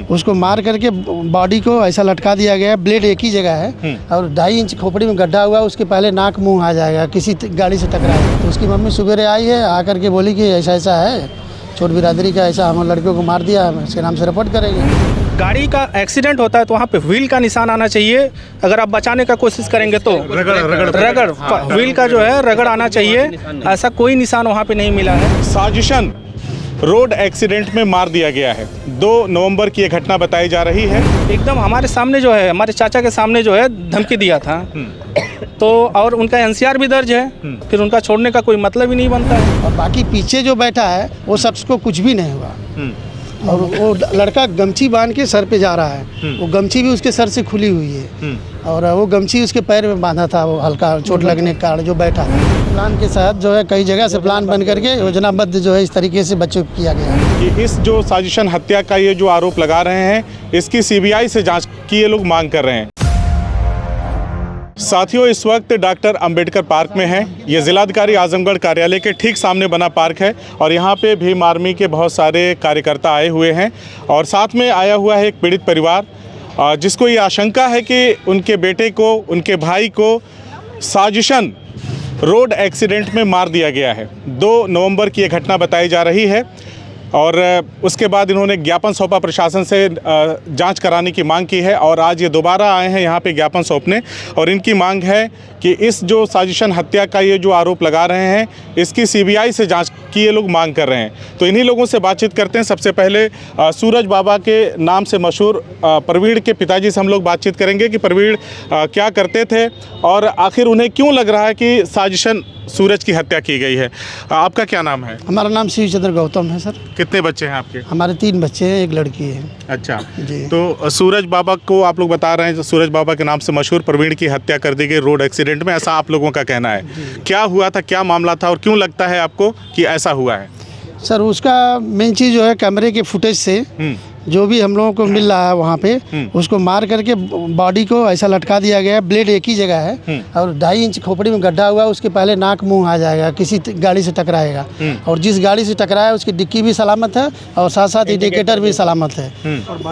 उसको मार करके बॉडी को ऐसा लटका दिया गया है। ब्लेड एक ही जगह है और 2.5 इंच खोपड़ी में गड्ढा हुआ, उसके पहले नाक मुंह आ जाएगा, किसी गाड़ी से टकराएगा। तो उसकी मम्मी सुबेरे आई है, आकर के बोली कि ऐसा ऐसा है, छोट बिरादरी का ऐसा हम लड़कियों को मार दिया, इसके नाम से रिपोर्ट करेंगे। गाड़ी का एक्सीडेंट होता है तो वहाँ पे व्हील का निशान आना चाहिए। अगर आप बचाने का कोशिश करेंगे तो रगड़ व्हील का जो है रगड़ आना चाहिए। ऐसा कोई निशान वहाँ पे नहीं मिला है। साजिशन रोड एक्सीडेंट में मार दिया गया है। 2 नवंबर की ये घटना बताई जा रही है। एकदम हमारे सामने जो है, हमारे चाचा के सामने जो है धमकी दिया था, तो और उनका एनसीआर भी दर्ज है, फिर उनका छोड़ने का कोई मतलब ही नहीं बनता है। और बाकी पीछे जो बैठा है वो शख्स को कुछ भी नहीं हुआ और वो लड़का गमछी बांध के सर पे जा रहा है। वो गमछी भी उसके सर से खुली हुई है और वो गमछी उसके पैर में बांधा था, वो हल्का चोट लगने के कारण जो बैठा था। प्लान के साथ जो है कई जगह से प्लान बन करके योजनाबद्ध जो है इस तरीके से बच्चों को किया गया है कि इस जो साजिशन हत्या का ये जो आरोप लगा रहे हैं, इसकी सीबीआई से जांच की ये लोग मांग कर रहे हैं। साथियों, इस वक्त डॉक्टर अंबेडकर पार्क में है। ये जिलाधिकारी आजमगढ़ कार्यालय के ठीक सामने बना पार्क है और यहाँ पे भीम आर्मी के बहुत सारे कार्यकर्ता आए हुए हैं और साथ में आया हुआ है एक पीड़ित परिवार, जिसको ये आशंका है कि उनके बेटे को, उनके भाई को साजिशन रोड एक्सीडेंट में मार दिया गया है। 2 नवंबर की ये घटना बताई जा रही है और उसके बाद इन्होंने ज्ञापन सौंपा, प्रशासन से जांच कराने की मांग की है और आज ये दोबारा आए हैं यहाँ पे ज्ञापन सौंपने। और इनकी मांग है कि इस जो साजिशन हत्या का ये जो आरोप लगा रहे हैं, इसकी सीबीआई से जांच की ये लोग मांग कर रहे हैं। तो इन्हीं लोगों से बातचीत करते हैं। सबसे पहले सूरज बाबा के नाम से मशहूर प्रवीण के पिताजी से हम लोग बातचीत करेंगे कि प्रवीण क्या करते थे और आखिर उन्हें क्यों लग रहा है कि साजिशन सूरज की हत्या की गई है। आपका क्या नाम है? हमारा नाम शिव चंद्र गौतम है सर। कितने बच्चे हैं आपके? हमारे 3 बच्चे हैं, 1 लड़की है। अच्छा जी। तो सूरज बाबा को आप लोग बता रहे हैं, सूरज बाबा के नाम से मशहूर प्रवीण की हत्या कर दी गई रोड एक्सीडेंट में, ऐसा आप लोगों का कहना है। क्या हुआ था, क्या मामला था और क्यों लगता है आपको कि ऐसा हुआ है? सर उसका मेन चीज़ जो है कैमरे के फुटेज से जो भी हम लोगों को मिल रहा है वहाँ पे उसको मार करके बॉडी को ऐसा लटका दिया गया है। ब्लेड एक ही जगह है और 2.5 इंच खोपड़ी में गड्ढा हुआ, उसके पहले नाक मुंह आ जाएगा, किसी गाड़ी से टकराएगा। और जिस गाड़ी से टकराया उसकी डिक्की भी सलामत है और साथ साथ इंडिकेटर भी सलामत है।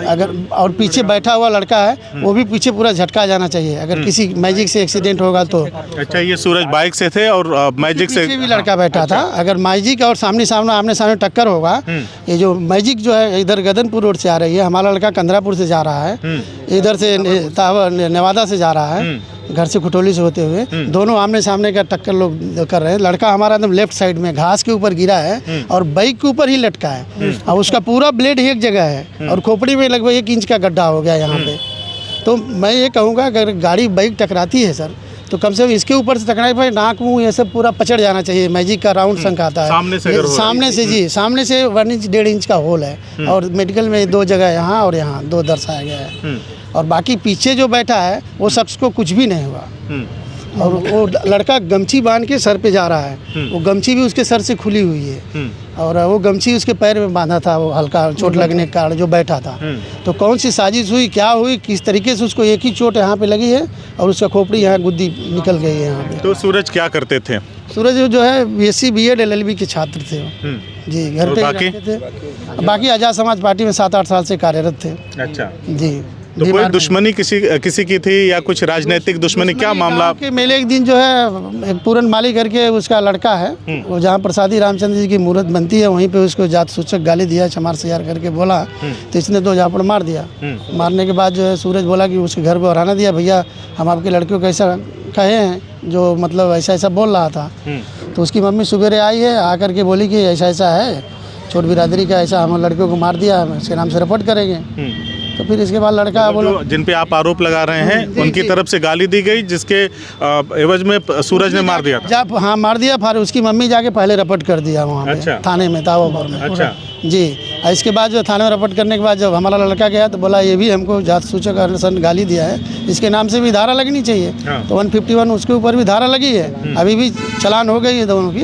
अगर और पीछे बैठा हुआ लड़का है वो भी पीछे पूरा झटका जाना चाहिए अगर किसी मैजिक से एक्सीडेंट होगा तो। अच्छा, ये सूरज बाइक से थे और मैजिक से भी लड़का बैठा था। अगर मैजिक और आमने सामने टक्कर होगा, ये जो मैजिक जो है इधर गदनपुर रोड आ रही है, हमारा लड़का कंदरापुर से जा रहा है, इधर से नेवादा से जा रहा है, घर से खुटोली से होते हुए। दोनों आमने सामने का टक्कर लोग कर रहे हैं। लड़का हमारा एकदम लेफ्ट साइड में घास के ऊपर गिरा है और बाइक के ऊपर ही लटका है और उसका पूरा ब्लेड एक जगह है और खोपड़ी में लगभग 1 इंच का गड्ढा हो गया यहाँ पे। तो मैं ये कहूँगा अगर गाड़ी बाइक टकराती है सर तो कम से कम इसके ऊपर से टकराए भाई नाक मुंह ये सब पूरा पचड़ जाना चाहिए। मैजिक का राउंड शंख आता है सामने से जी, सामने से 1 इंच 1.5 इंच का होल है और मेडिकल में 2 जगह यहाँ और यहाँ 2 दर्शाया गया है। और बाकी पीछे जो बैठा है वो शख्स को कुछ भी नहीं हुआ और वो लड़का गमछी बांध के सर पे जा रहा है। वो गमछी भी उसके सर से खुली हुई है और वो गमछी उसके पैर में बांधा था, वो हल्का चोट लगने के कारण जो बैठा था। तो कौन सी साजिश हुई, क्या हुई, किस तरीके से उसको एक ही चोट यहाँ पे लगी है और उसका खोपड़ी यहाँ गुद्दी निकल गई है यहाँ पे। तो सूरज क्या करते थे? सूरज जो है BSc B.Ed LLB के छात्र थे जी। घर पे रहते थे। बाकी आज़ाद समाज पार्टी में 7-8 साल से कार्यरत थे। अच्छा जी। तो कोई दुश्मनी किसी की थी या कुछ राजनीतिक दुश्मनी, क्या मामला? के मेले एक दिन जो है पूरन माली करके उसका लड़का है, वो जहाँ प्रसादी रामचंद्र जी की मूर्त बनती है वहीं पे उसको जात सूचक गाली दिया, चमार सयार करके बोला, तो इसने 2 झापड़ मार दिया। मारने के बाद जो है सूरज बोला कि उसके घर पर हराना दिया, भैया हम आपके लड़कियों को ऐसा कहे हैं जो मतलब ऐसा ऐसा बोल रहा था। तो उसकी मम्मी सुबेरे आई है, आकर के बोली कि ऐसा ऐसा है, छोट बिरादरी का ऐसा हम लड़कियों को मार दिया, इसके नाम से रिपोर्ट करेंगे। तो फिर इसके बाद लड़का बोला, जिन पे आप आरोप लगा रहे हैं उनकी तरफ से गाली दी गई, जिसके एवज में सूरज ने मार दिया था। जब हाँ मार दिया, फिर उसकी मम्मी जाके पहले रिपोर्ट कर दिया वहाँ पे थाने में, तावापुर में। अच्छा जी। इसके बाद जो थाने में रिपोर्ट करने के बाद जब हमारा लड़का गया तो बोला ये भी हमको जात सूचक अनशन गाली दिया है, इसके नाम से भी धारा लगनी चाहिए। तो 151 उसके ऊपर भी धारा लगी है, अभी भी चलान हो गई है दोनों की,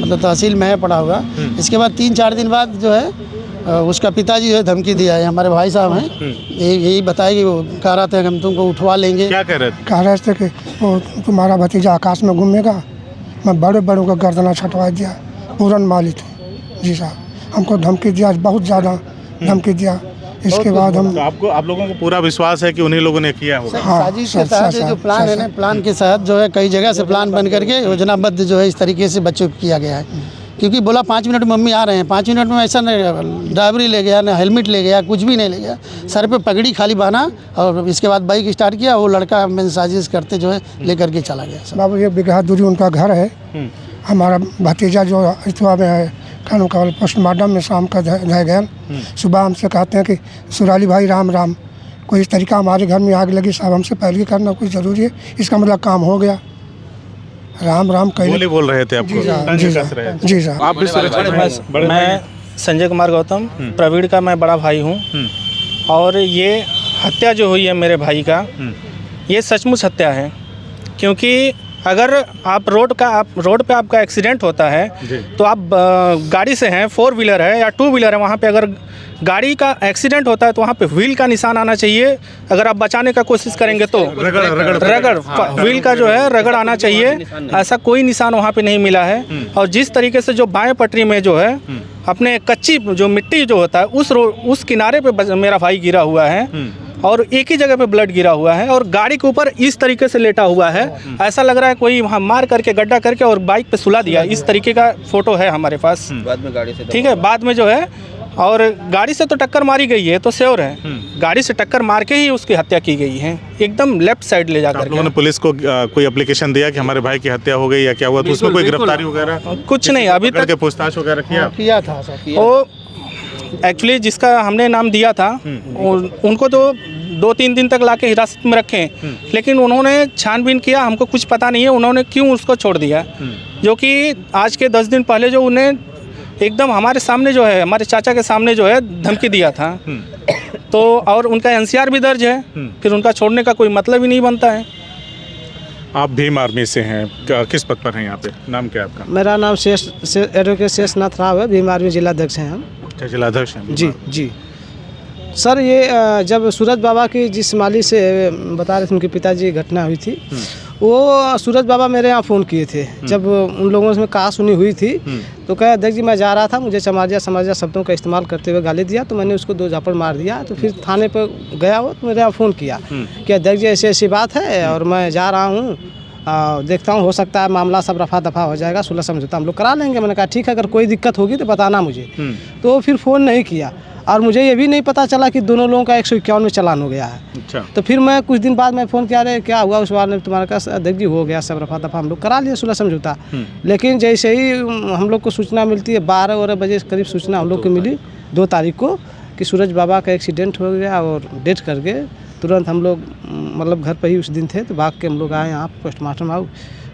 मतलब तहसील में पड़ा होगा। इसके बाद 3-4 दिन बाद जो है उसका पिताजी जो है धमकी दिया है, हमारे भाई साहब हैं, यही बताया कि वो कह रहा था कि हम तुमको उठवा लेंगे। क्या कह रहे थे? कह रहे थे कि वो तुम्हारा भतीजा आकाश में घूमेगा, मैं बड़े बड़ों का गर्दना छटवा दिया। पूरन माली थे जी साहब, हमको धमकी दिया, बहुत ज़्यादा धमकी दिया। इसके बाद हम तो आप लोगों को पूरा विश्वास है कि उन्हीं लोगों ने किया होगा? हाँ, साजिश के तहत ये जो प्लान है ना, प्लान के तहत जो है कई जगह से प्लान बन करके योजनाबद्ध जो है इस तरीके से बच्चों को किया गया है। क्योंकि बोला 5 मिनट मम्मी आ रहे हैं, 5 मिनट में ऐसा नहीं ड्राइवरी ले गया, ना हेलमेट ले गया, कुछ भी नहीं ले गया, सर पे पगड़ी खाली बांधा और इसके बाद बाइक स्टार्ट किया। वो लड़का मैं साजिश करते जो है लेकर के चला गया। बाबू 1 बीघा दूरी उनका घर है। हमारा भतीजा जो इतवा में है, कानून का पोस्टमार्टम में शाम का रह गया। सुबह हमसे कहते हैं कि सुराली भाई राम राम, कोई इस तरीका हमारे घर में आग लगी साहब, हमसे पहले करना कुछ ज़रूरी है, इसका मतलब काम हो गया। राम राम बोली बोल रहे थे आपको? जी साहब। आप भी सुरक्षित हैं? मैं संजय कुमार गौतम, प्रवीण का मैं बड़ा भाई हूँ। और ये हत्या जो हुई है मेरे भाई का, ये सचमुच हत्या है। क्योंकि अगर आप रोड पे आपका एक्सीडेंट होता है तो आप गाड़ी से हैं, 4 व्हीलर है या 2 व्हीलर है, वहाँ पे अगर गाड़ी का एक्सीडेंट होता है तो वहाँ पे व्हील का निशान आना चाहिए। अगर आप बचाने का कोशिश करेंगे तो रगड़ व्हील का जो है रगड़ आना चाहिए। ऐसा कोई निशान वहाँ पे नहीं मिला है। और जिस तरीके से जो बाएं पटरी में जो है अपने कच्ची जो मिट्टी जो होता है उस किनारे पे मेरा भाई गिरा हुआ है और एक ही जगह पे ब्लड गिरा हुआ है और गाड़ी के ऊपर इस तरीके से लेटा हुआ है। ऐसा लग रहा है कोई वहाँ मार करके गड्ढा करके और बाइक पे सुला दिया। इस तरीके का फोटो है हमारे पास। बाद में गाड़ी से ठीक है, बाद में जो है, और गाड़ी से तो टक्कर मारी गई है तो श्योर है, गाड़ी से टक्कर मार के ही उसकी हत्या की गई है, एकदम लेफ्ट साइड ले जाकर। आप लोगों ने पुलिस को कोई एप्लीकेशन दिया कि हमारे भाई की हत्या हो गई या क्या हुआ? तो उसमें कोई गिरफ्तारी वगैरह कुछ नहीं अभी तक। पूछताछ वगैरह किया था सर। वो एक्चुअली जिसका हमने नाम दिया था उनको तो 2-3 दिन तक लाके हिरासत में रखे, लेकिन उन्होंने छानबीन किया, हमको कुछ पता नहीं है उन्होंने क्यों उसको छोड़ दिया। जो कि आज के 10 दिन पहले जो उन्हें एकदम हमारे सामने जो है, हमारे चाचा के सामने जो है धमकी दिया था। तो और उनका NCR भी दर्ज है, फिर उनका छोड़ने का कोई मतलब ही नहीं बनता है। आप भीम आर्मी से हैं, किस पद पर हैं यहाँ पे? नाम क्या है आपका? मेरा नाम एडवोकेट शेषनाथ राव है, भीम आर्मी जिलाध्यक्ष हैं हम। जिलाध्यक्ष हैं? जी सर, ये जब सूरज बाबा की जिस माली से बता रहे थे उनके पिताजी की घटना हुई थी, वो सूरज बाबा मेरे यहाँ फ़ोन किए थे। जब उन लोगों से कहा सुनी हुई थी तो कहा अध्यक्ष जी मैं जा रहा था, मुझे समाजिया शब्दों का इस्तेमाल करते हुए गाली दिया, तो मैंने उसको 2 झापड़ मार दिया। तो फिर थाने पर गया वो, तो मेरे यहाँ फ़ोन किया कि अध्यक्ष जी ऐसी ऐसी बात है और मैं जा रहा हूँ, देखता हूँ हो सकता है मामला सब रफा दफा हो जाएगा, सुलह समझौता हम लोग करा लेंगे। मैंने कहा ठीक है, अगर कोई दिक्कत होगी तो बताना मुझे। तो फिर फ़ोन नहीं किया और मुझे ये भी नहीं पता चला कि दोनों लोगों का 151 में चालान हो गया है। अच्छा। तो फिर मैं कुछ दिन बाद में फ़ोन किया, अरे क्या हुआ? उस वाले ने तुम्हारे पास अध्यक्ष जी हो गया, सब रफा दफा हम लोग करा लिए, सुलह समझौता। लेकिन जैसे ही हम लोग को सूचना मिलती है, 12 बजे करीब सूचना हम लोग को मिली 2 तारीख को कि सूरज बाबा का एक्सीडेंट हो गया और डेथ कर गए। तुरंत हम लोग मतलब घर पर ही उस दिन थे, तो भाग के हम लोग आए यहाँ पोस्टमार्टम हाउस।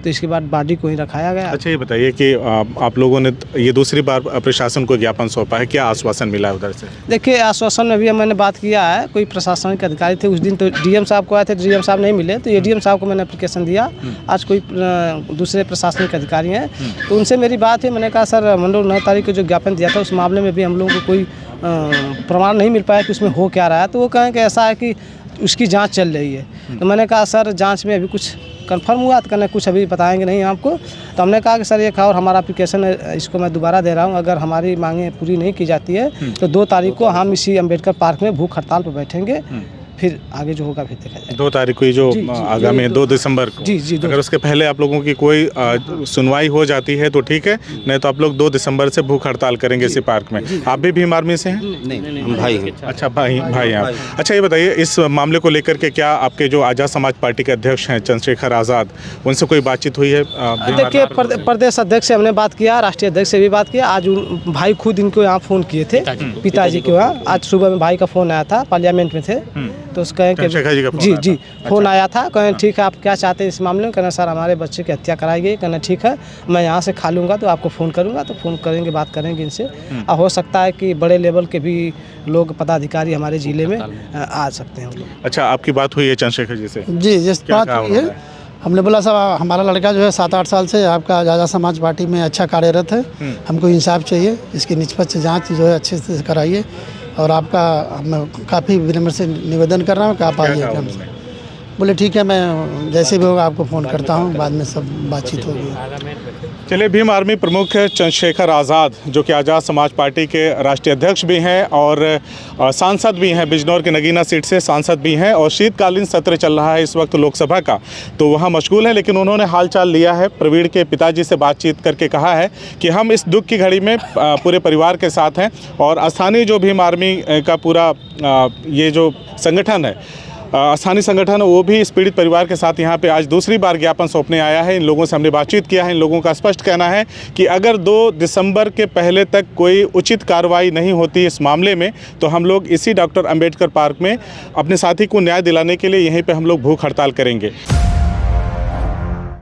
तो इसके बाद बॉडी को ही रखाया गया। अच्छा, ये बताइए कि आप लोगों ने ये दूसरी बार प्रशासन को ज्ञापन सौंपा है, क्या आश्वासन मिला उधर से? देखिए, आश्वासन में भी मैंने बात किया है, कोई प्रशासनिक अधिकारी थे उस दिन, तो DM साहब को आए थे, DM साहब नहीं मिले, तो ADM साहब को मैंने एप्लीकेशन दिया। आज कोई दूसरे प्रशासनिक अधिकारी हैं तो उनसे मेरी बात है, मैंने कहा सर मंडल 9 तारीख को जो ज्ञापन दिया था उस मामले में भी हम लोगों को कोई प्रमाण नहीं मिल पाया कि उसमें हो क्या रहा है। तो वो कहें कि ऐसा है कि उसकी जांच चल रही है। तो मैंने कहा सर जांच में अभी कुछ कंफर्म हुआ तो कहना कुछ अभी बताएंगे नहीं आपको। तो हमने कहा कि सर ये और हमारा एप्लीकेशन है, इसको मैं दोबारा दे रहा हूँ, अगर हमारी मांगें पूरी नहीं की जाती है तो 2 तारीख को हम इसी अम्बेडकर पार्क में भूख हड़ताल पर बैठेंगे, फिर आगे जो होगा फिर देखा जाएगा। 2 तारीख को जो आगामी 2 दिसंबर को। जी अगर उसके पहले आप लोगों की कोई सुनवाई हो जाती है तो ठीक है, नहीं तो आप लोग 2 दिसंबर से भूख हड़ताल करेंगे इसी पार्क में। आप भी भीम आर्मी से हैं? नहीं, हम भाई हैं। अच्छा, भाई आप। अच्छा, ये बताइए इस मामले को लेकर के क्या आपके जो आज़ाद समाज पार्टी के अध्यक्ष हैं चंद्रशेखर आज़ाद, उनसे कोई बातचीत हुई है? देखिए, प्रदेश अध्यक्ष से हमने बात किया, राष्ट्रीय अध्यक्ष से भी बात किया। आज भाई खुद इनको यहाँ फ़ोन किए थे, पिताजी को यहाँ। आज सुबह में भाई का फ़ोन आया था, पार्लियामेंट में थे, तो उसका जी फ़ोन आया था। कहें ठीक है आप क्या चाहते हैं इस मामले में? कहना सर हमारे बच्चे की हत्या कराई गई। कहना ठीक है, मैं यहाँ से खा लूँगा तो आपको फ़ोन करूँगा। तो फ़ोन करेंगे, बात करेंगे इनसे। और हो सकता है कि बड़े लेवल के भी लोग पदाधिकारी हमारे ज़िले में आ सकते हैं। अच्छा, आपकी बात हुई है चंद्रशेखर जी से? जी, जिस बात हुई है, हमने बोला साहब हमारा लड़का जो है 7-8 साल से आपका आज़ाद समाज पार्टी में अच्छा कार्यरत है, हमको इंसाफ चाहिए, इसकी निष्पक्ष जाँच जो है अच्छे से कराइए और आपका मैं काफ़ी विनम्र से निवेदन कर रहा हूँ कि आप आइए। बोले ठीक है, मैं जैसे भी होगा आपको फ़ोन करता हूँ। बाद में सब बातचीत हो गई। चलिए, भीम आर्मी प्रमुख चंद्रशेखर आज़ाद, जो कि आज़ाद समाज पार्टी के राष्ट्रीय अध्यक्ष भी हैं और सांसद भी हैं, बिजनौर के नगीना सीट से सांसद भी हैं, और शीतकालीन सत्र चल रहा है इस वक्त लोकसभा का, तो वहाँ मशगूल है। लेकिन उन्होंने हालचाल लिया है, प्रवीण के पिताजी से बातचीत करके कहा है कि हम इस दुख की घड़ी में पूरे परिवार के साथ हैं, और स्थानीय जो भीम आर्मी का पूरा ये जो संगठन है, स्थानीय संगठन, वो भी इस पीड़ित परिवार के साथ यहाँ पे आज दूसरी बार ज्ञापन सौंपने आया है। इन लोगों से हमने बातचीत किया है। इन लोगों का स्पष्ट कहना है कि अगर 2 दिसंबर के पहले तक कोई उचित कार्रवाई नहीं होती इस मामले में, तो हम लोग इसी डॉक्टर अंबेडकर पार्क में अपने साथी को न्याय दिलाने के लिए यहीं पे हम लोग भूख हड़ताल करेंगे।